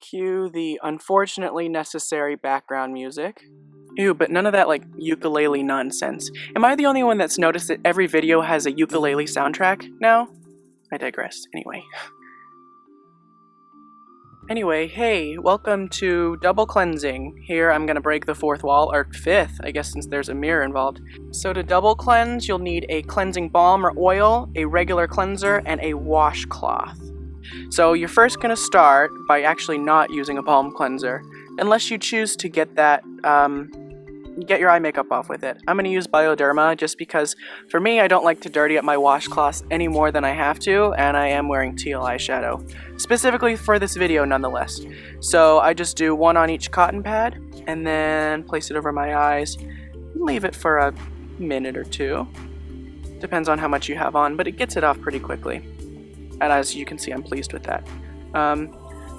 Cue the unfortunately necessary background music. Ew, but none of that like ukulele nonsense. Am I the only one that's noticed that every video has a ukulele soundtrack now? I digress. Anyway, hey, welcome to Double Cleansing. Here I'm gonna break the fourth wall, or fifth, I guess, since there's a mirror involved. So to double cleanse, you'll need a cleansing balm or oil, a regular cleanser, and a washcloth. So you're first gonna start by actually not using a balm cleanser, unless you choose to get that, get your eye makeup off with it. I'm gonna use Bioderma just because, for me, I don't like to dirty up my washcloths any more than I have to, and I am wearing teal eyeshadow. Specifically for this video, nonetheless. So I just do one on each cotton pad, and then place it over my eyes. Leave it for a minute or two. Depends on how much you have on, but it gets it off pretty quickly. And as you can see, I'm pleased with that.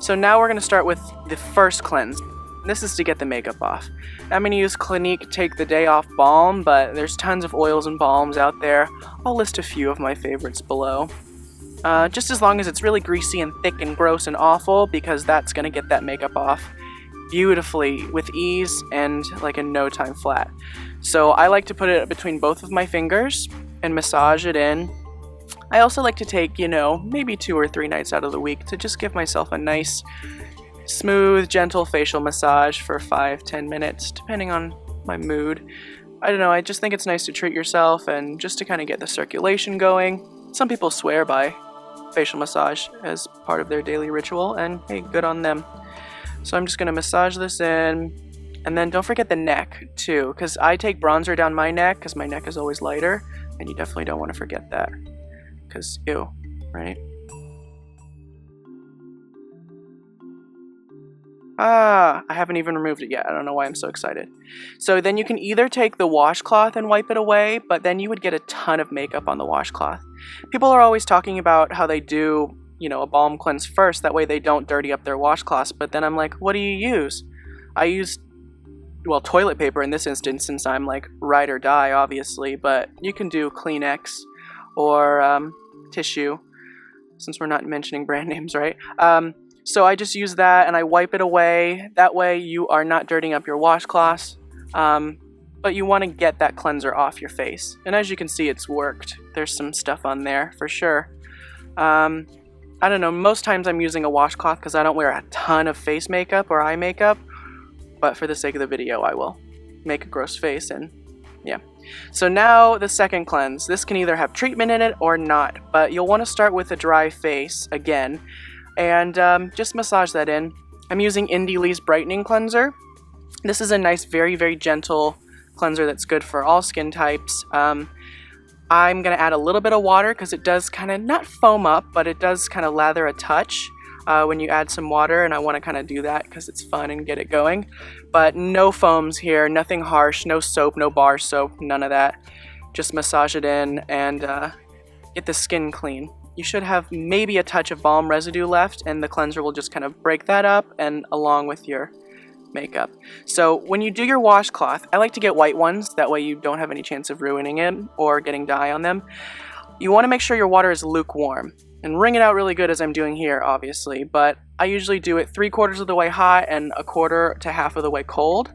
So now we're gonna start with the first cleanse. This is to get the makeup off. I'm going to use Clinique Take the Day Off Balm, but there's tons of oils and balms out there. I'll list a few of my favorites below. Just as long as it's really greasy and thick and gross and awful, because that's going to get that makeup off beautifully with ease and like in no time flat. So I like to put it between both of my fingers and massage it in. I also like to take, maybe 2 or 3 nights out of the week to just give myself a nice smooth, gentle facial massage for 5-10 minutes, depending on my mood. I don't know, I just think it's nice to treat yourself and just to kind of get the circulation going. Some people swear by facial massage as part of their daily ritual, and hey, good on them. So I'm just going to massage this in, and then don't forget the neck too, because I take bronzer down my neck because my neck is always lighter, and you definitely don't want to forget that, because ew, right? I haven't even removed it yet. I don't know why I'm so excited. So then you can either take the washcloth and wipe it away, but then you would get a ton of makeup on the washcloth. People are always talking about how they do, a balm cleanse first. That way they don't dirty up their washcloths. But then I'm like, what do you use? I use, toilet paper in this instance, since I'm like ride or die, obviously. But you can do Kleenex or tissue, since we're not mentioning brand names, right? So I just use that and I wipe it away. That way you are not dirtying up your washcloths, but you want to get that cleanser off your face. And as you can see, it's worked. There's some stuff on there for sure. I don't know, most times I'm using a washcloth because I don't wear a ton of face makeup or eye makeup, but for the sake of the video, I will make a gross face and yeah. So now the second cleanse. This can either have treatment in it or not, but you'll want to start with a dry face again. And just massage that in. I'm using Indie Lee's Brightening Cleanser. This is a nice, very, very gentle cleanser that's good for all skin types. I'm going to add a little bit of water because it does kind of not foam up, but it does kind of lather a touch when you add some water, and I want to kind of do that because it's fun and get it going. But no foams here, nothing harsh, no soap, no bar soap, none of that. Just massage it in and get the skin clean. You should have maybe a touch of balm residue left, and the cleanser will just kind of break that up and along with your makeup. So when you do your washcloth, I like to get white ones, that way you don't have any chance of ruining it or getting dye on them. You want to make sure your water is lukewarm and wring it out really good as I'm doing here, obviously, but I usually do it 3/4 of the way hot and 1/4 to half of the way cold.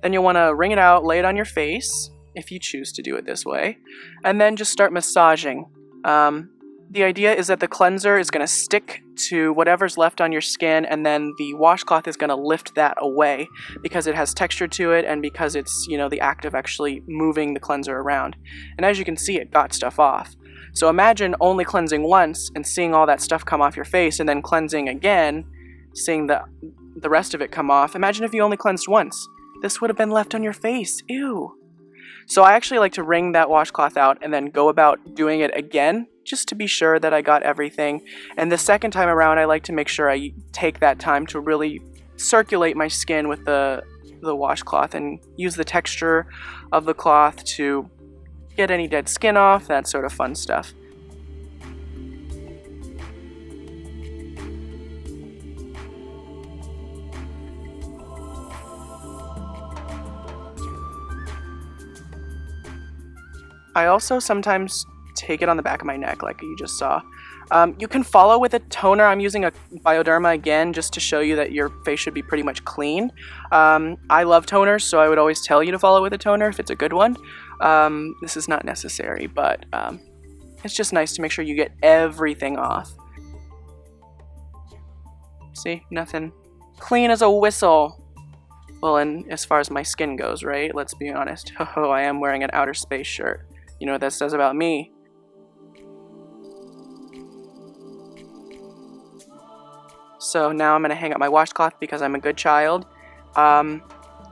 Then you'll want to wring it out, lay it on your face if you choose to do it this way, and then just start massaging. The idea is that the cleanser is going to stick to whatever's left on your skin, and then the washcloth is going to lift that away because it has texture to it and because it's, the act of actually moving the cleanser around. And as you can see, it got stuff off. So imagine only cleansing once and seeing all that stuff come off your face, and then cleansing again, seeing the rest of it come off. Imagine if you only cleansed once. This would have been left on your face. Ew. So I actually like to wring that washcloth out and then go about doing it again, just to be sure that I got everything. And the second time around, I like to make sure I take that time to really circulate my skin with the washcloth and use the texture of the cloth to get any dead skin off, that sort of fun stuff. I also sometimes take it on the back of my neck like you just saw. You can follow with a toner. I'm using a Bioderma again just to show you that your face should be pretty much clean. I love toners, so I would always tell you to follow with a toner if it's a good one. This is not necessary, but it's just nice to make sure you get everything off. See, nothing. Clean as a whistle. Well, and as far as my skin goes, right? Let's be honest. Oh, I am wearing an outer space shirt. You know what that says about me? So now I'm going to hang up my washcloth because I'm a good child. And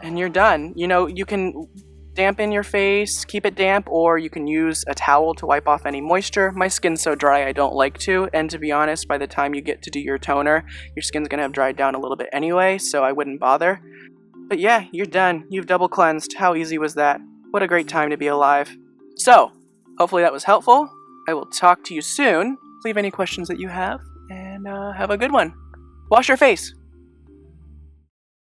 you're done. You know, you can dampen your face, keep it damp, or you can use a towel to wipe off any moisture. My skin's so dry I don't like to, and to be honest, by the time you get to do your toner, your skin's going to have dried down a little bit anyway, so I wouldn't bother. But yeah, you're done. You've double cleansed. How easy was that? What a great time to be alive. So, hopefully that was helpful. I will talk to you soon. Leave any questions that you have, and have a good one. Wash your face.